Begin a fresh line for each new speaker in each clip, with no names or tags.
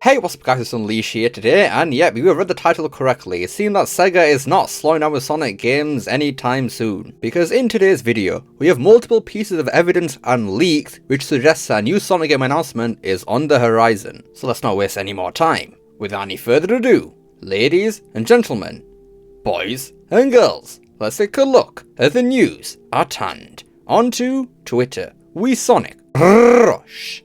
Hey, what's up guys, it's Unleash here today, and yeah, we read the title correctly. It seems that Sega is not slowing down with Sonic games anytime soon. Because in today's video, we have multiple pieces of evidence and leaks which suggests a new Sonic game announcement is on the horizon. So let's not waste any more time. Without any further ado, ladies and gentlemen, boys and girls, let's take a look at the news at hand. Onto Twitter. We Sonic. Rush.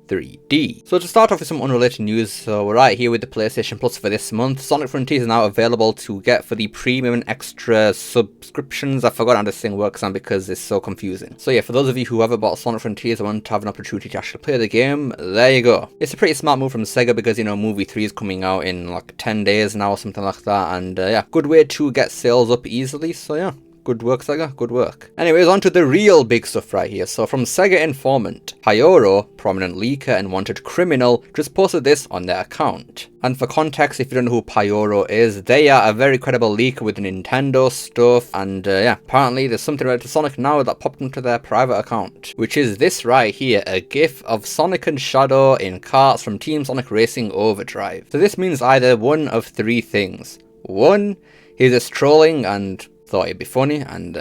3D. So to start off with some unrelated news, so we're right here with the PlayStation Plus for this month. Sonic Frontiers is now available to get for the premium and extra subscriptions. I forgot how this thing works now because it's so confusing. So yeah, for those of you who haven't bought Sonic Frontiers and want to have an opportunity to actually play the game, there you go. It's a pretty smart move from Sega because, you know, movie 3 is coming out in like 10 days now or something like that, and yeah, good way to get sales up easily, so yeah. Good work, Sega. Good work. Anyways, on to the real big stuff right here. So from Sega Informant, Pyoro, prominent leaker and wanted criminal, just posted this on their account. And for context, if you don't know who Pyoro is, they are a very credible leaker with Nintendo stuff. And yeah, apparently there's something related to Sonic now that popped into their private account, which is this right here, a gif of Sonic and Shadow in karts from Team Sonic Racing Overdrive. So this means either one of three things. One, he's just trolling and thought it'd be funny, and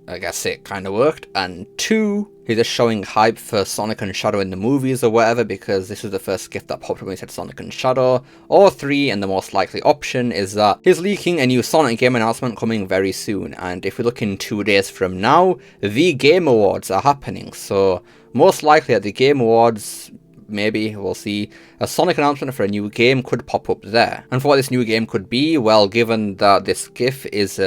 I guess it kind of worked. And two, he's just showing hype for Sonic and Shadow in the movies or whatever, because this was the first gift that popped up when he said Sonic and Shadow. Or three, and the most likely option, is that he's leaking a new Sonic game announcement coming very soon. And if we look in 2 days from now, the Game Awards are happening. So most likely at the Game Awards, maybe we'll see a Sonic announcement for a new game could pop up there. And for what this new game could be, well, given that this GIF is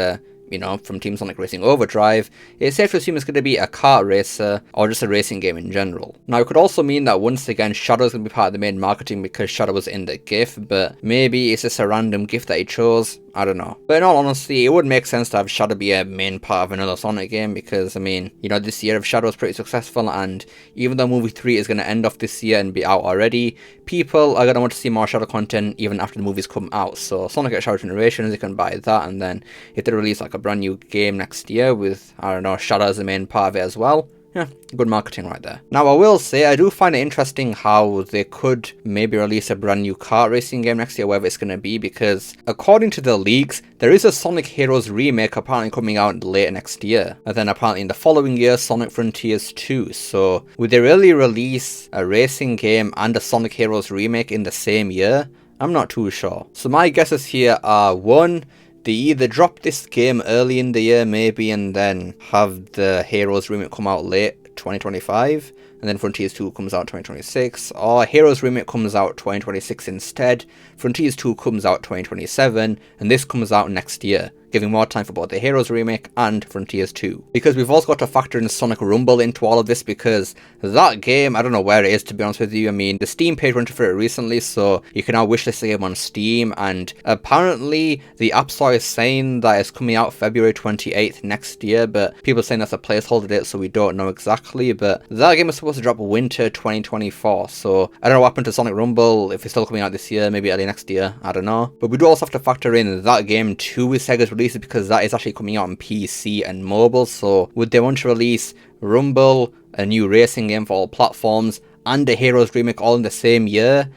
you know, from Team Sonic Racing Overdrive, it's safe to assume it's going to be a kart racer or just a racing game in general. Now, it could also mean that once again, Shadow's going to be part of the main marketing because Shadow was in the GIF, but maybe it's just a random GIF that he chose. I don't know. But in all honesty, it would make sense to have Shadow be a main part of another Sonic game because, I mean, you know, this year of Shadow is pretty successful, and even though movie 3 is going to end off this year and be out already, people are going to want to see more Shadow content even after the movies come out. So Sonic at Shadow Generations, you can buy that, and then if they release like a brand new game next year with, I don't know, Shadow as the main part of it as well, yeah, good marketing right there. Now, I will say, I do find it interesting how they could maybe release a brand new kart racing game next year, wherever it's going to be, because according to the leaks, there is a Sonic Heroes remake apparently coming out later next year. And then apparently in the following year, Sonic Frontiers 2. So would they really release a racing game and a Sonic Heroes remake in the same year? I'm not too sure. So my guesses here are, one, they either drop this game early in the year maybe and then have the Heroes remake come out late 2025 and then Frontiers 2 comes out 2026, or Heroes remake comes out 2026 instead, Frontiers 2 comes out 2027 and this comes out next year, giving more time for both the Heroes remake and Frontiers 2. Because we've also got to factor in Sonic Rumble into all of this, because that game, I don't know where it is to be honest with you. I mean, the Steam page went for it recently, so you can now wishlist the game on Steam, and apparently the App Store is saying that it's coming out February 28th next year, but people are saying that's a placeholder date, so we don't know exactly. But that game is supposed to drop winter 2024, so I don't know what happened to Sonic Rumble, if it's still coming out this year, maybe early next year, I don't know. But we do also have to factor in that game too with Sega's release, because that is actually coming out on PC and mobile. So would they want to release Rumble, a new racing game for all platforms, and a Heroes remake all in the same year?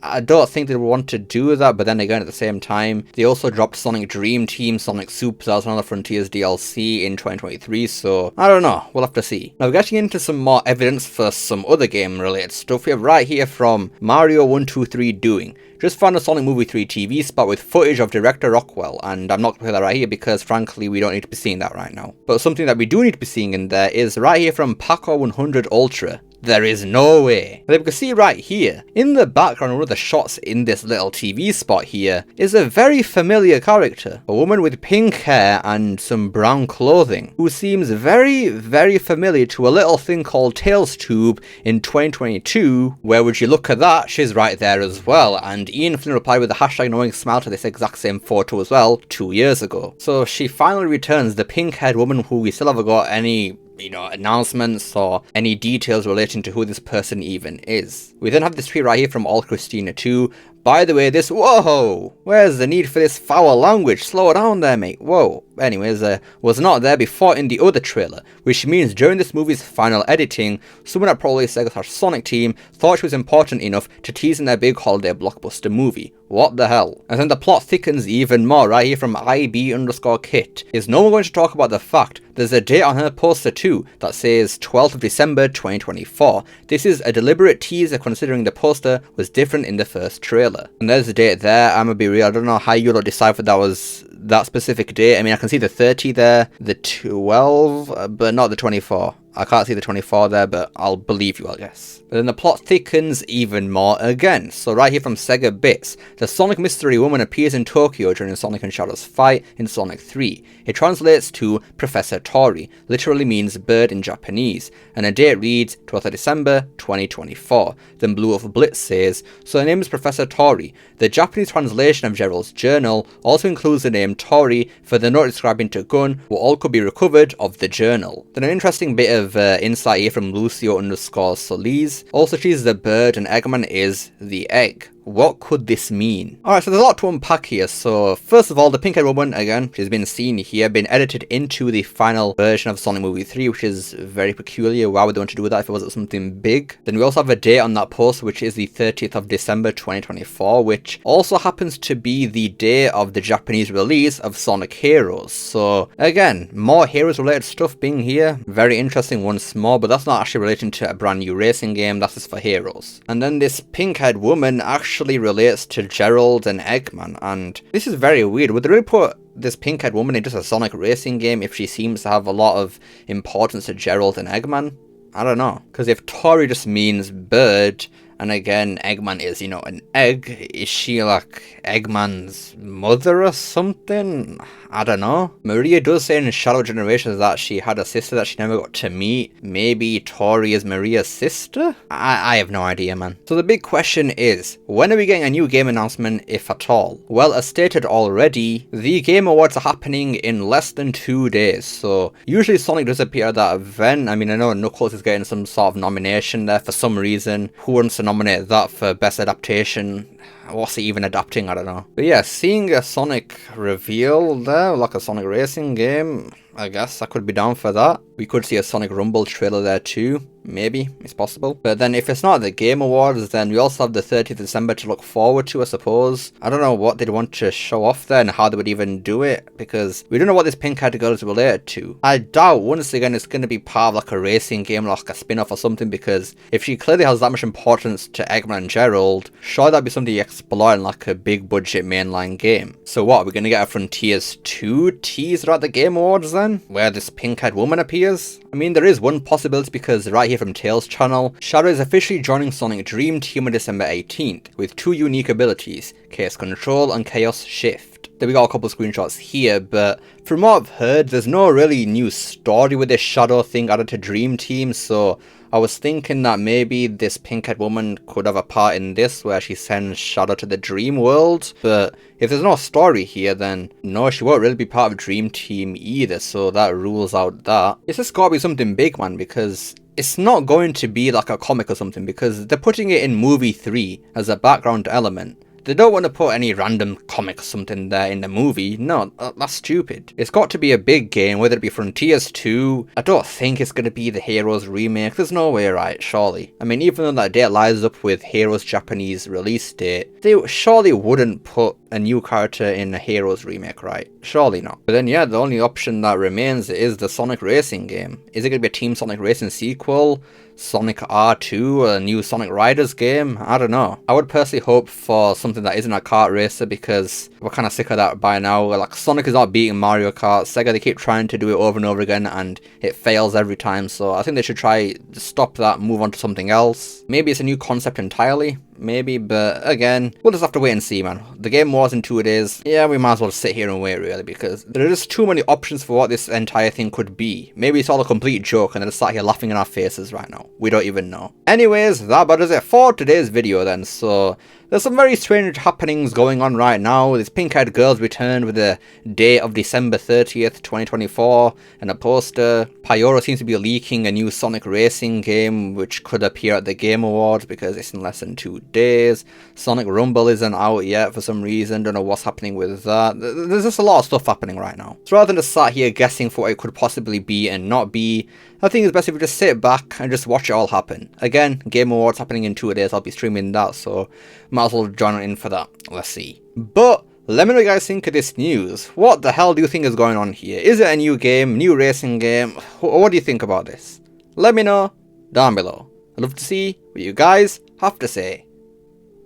I don't think they would want to do that, but then again, at the same time, they also dropped Sonic Dream Team, Sonic Superstars, and other Frontiers DLC in 2023, so I don't know, we'll have to see. Now, getting into some more evidence for some other game-related stuff, we have right here from Mario123 Doing. Just found a Sonic Movie 3 TV spot with footage of director Rockwell, and I'm not going to play that right here because frankly we don't need to be seeing that right now. But something that we do need to be seeing in there is right here from Paco100 Ultra. There is no way. But you can see right here, in the background of one of the shots in this little TV spot here, is a very familiar character. A woman with pink hair and some brown clothing, who seems very, very familiar to a little thing called Tails Tube in 2022. Where would you look at that? She's right there as well. And Ian Flynn replied with the hashtag knowing smile to this exact same photo as well 2 years ago. So she finally returns, the pink-haired woman who we still haven't got any, you know, announcements or any details relating to who this person even is. We then have this tweet right here from All Christina 2. by the way, this, whoa, where's the need for this foul language? Slow down there, mate, whoa. Anyways, was not there before in the other trailer, which means during this movie's final editing, someone at probably Sega/Sonic team thought she was important enough to tease in their big holiday blockbuster movie. What the hell? And then the plot thickens even more right here from IB_Kit. Is no one going to talk about the fact there's a date on her poster too that says 12th of December 2024. This is a deliberate teaser considering the poster was different in the first trailer. And there's the date there. I'm gonna be real, I don't know how you'll decipher that was that specific date. I mean, I can see the 30 there, the 12, but not the 24. I can't see the 24 there, but I'll believe you, I guess. But then the plot thickens even more again. So right here from Sega Bits, the Sonic Mystery Woman appears in Tokyo during Sonic and Shadow's fight in Sonic 3. It translates to Professor Tori, literally means bird in Japanese, and the date reads 12th of December 2024. Then Blue Wolf Blitz says, so her name is Professor Tori. The Japanese translation of Gerald's journal also includes the name Tori for the note describing to Gun what all could be recovered of the journal. Then an interesting bit of insight here from Lucio_Solis. Also, she's the bird and Eggman is the egg. What could this mean? Alright, so there's a lot to unpack here. So first of all, the pink-haired woman, again, she's been seen here, been edited into the final version of Sonic Movie 3, which is very peculiar. Why would they want to do that if it wasn't something big? Then we also have a date on that poster, which is the 30th of December 2024, which also happens to be the day of the Japanese release of Sonic Heroes. So again, more Heroes-related stuff being here. Very interesting once more, but that's not actually relating to a brand new racing game. That's just for Heroes. And then this pink-haired woman actually relates to Gerald and Eggman, and this is very weird. Would they really put this pink-haired woman in just a Sonic racing game if she seems to have a lot of importance to Gerald and Eggman? I don't know, because if Tori just means bird, and again, Eggman is, you know, an egg, is she like Eggman's mother or something? I don't know. Maria does say in Shadow Generations that she had a sister that she never got to meet. Maybe Tori is Maria's sister? I have no idea, man. So the big question is, when are we getting a new game announcement, if at all? Well, as stated already, the Game Awards are happening in less than 2 days. So usually Sonic does appear at that event. I mean, I know Knuckles is getting some sort of nomination there for some reason. Who wants to nominate that for Best Adaptation? What's he even adapting? I don't know. But yeah, seeing a Sonic reveal there, like a Sonic racing game, I guess I could be down for that. We could see a Sonic Rumble trailer there too. Maybe, it's possible. But then if it's not the Game Awards, then we also have the 30th of December to look forward to, I suppose. I don't know what they'd want to show off there and how they would even do it, because we don't know what this pink-haired girl is related to. I doubt, once again, it's going to be part of like a racing game, like a spin-off or something, because if she clearly has that much importance to Eggman and Gerald, sure that'd be something you explore in like a big budget mainline game. So what, are we going to get a Frontiers 2 teaser at the Game Awards then, where this pink-haired woman appears? I mean, there is one possibility, because right here from Tails' channel, Shadow is officially joining Sonic Dream Team on December 18th, with 2 unique abilities, Chaos Control and Chaos Shift. Then we got a couple of screenshots here, but from what I've heard, there's no really new story with this Shadow thing added to Dream Team, so I was thinking that maybe this pink-haired woman could have a part in this, where she sends Shadow to the Dream World, but if there's no story here, then no, she won't really be part of Dream Team either, so that rules out that. It's just gotta be something big, man, because it's not going to be like a comic or something, because they're putting it in movie 3 as a background element. They don't want to put any random comic or something there in the movie. No, that's stupid. It's got to be a big game, whether it be Frontiers 2. I don't think it's going to be the Heroes remake. There's no way, right? Surely. I mean, even though that date lines up with Heroes Japanese release date, they surely wouldn't put a new character in a Heroes remake, right? Surely not. But then yeah, the only option that remains is the Sonic Racing game. Is it going to be a Team Sonic Racing sequel? Sonic R2, a new Sonic Riders game? I don't know. I would personally hope for something that isn't a kart racer, because we're kind of sick of that by now. Like, Sonic is not beating Mario Kart. Sega, they keep trying to do it over and over again and it fails every time, so I think they should try to stop that, move on to something else. Maybe it's a new concept entirely. Maybe, but again, we'll just have to wait and see, man. The Game Awards in 2 days. Yeah, we might as well sit here and wait, really, because there are just too many options for what this entire thing could be. Maybe it's all a complete joke and they're just sat here laughing in our faces right now. We don't even know. Anyways, that about does it for today's video then. So There's some very strange happenings going on right now. This pink-haired girl's returned with the date of December 30th, 2024, and a poster. Pyro seems to be leaking a new Sonic racing game, which could appear at the Game Awards because it's in less than 2 days. Sonic Rumble isn't out yet for some reason, don't know what's happening with that. There's just a lot of stuff happening right now. So rather than just sat here guessing for what it could possibly be and not be, I think it's best if we just sit back and just watch it all happen. Again, Game Awards happening in 2 days, I'll be streaming that, so might as well join in for that. Let's see. But let me know what you guys think of this news. What the hell do you think is going on here? Is it a new game, new racing game? What do you think about this? Let me know down below. I'd love to see what you guys have to say.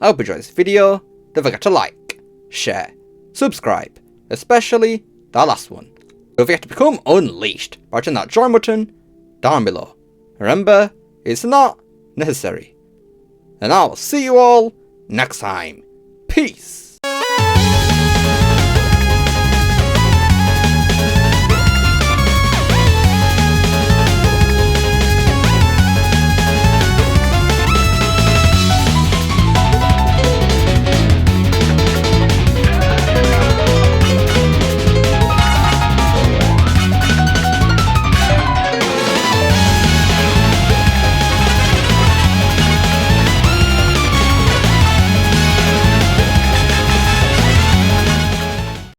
I hope you enjoyed this video. Don't forget to like, share, subscribe, especially that last one. Don't forget to become unleashed by hitting that join button down below. Remember, it's not necessary. And I'll see you all next time. Peace.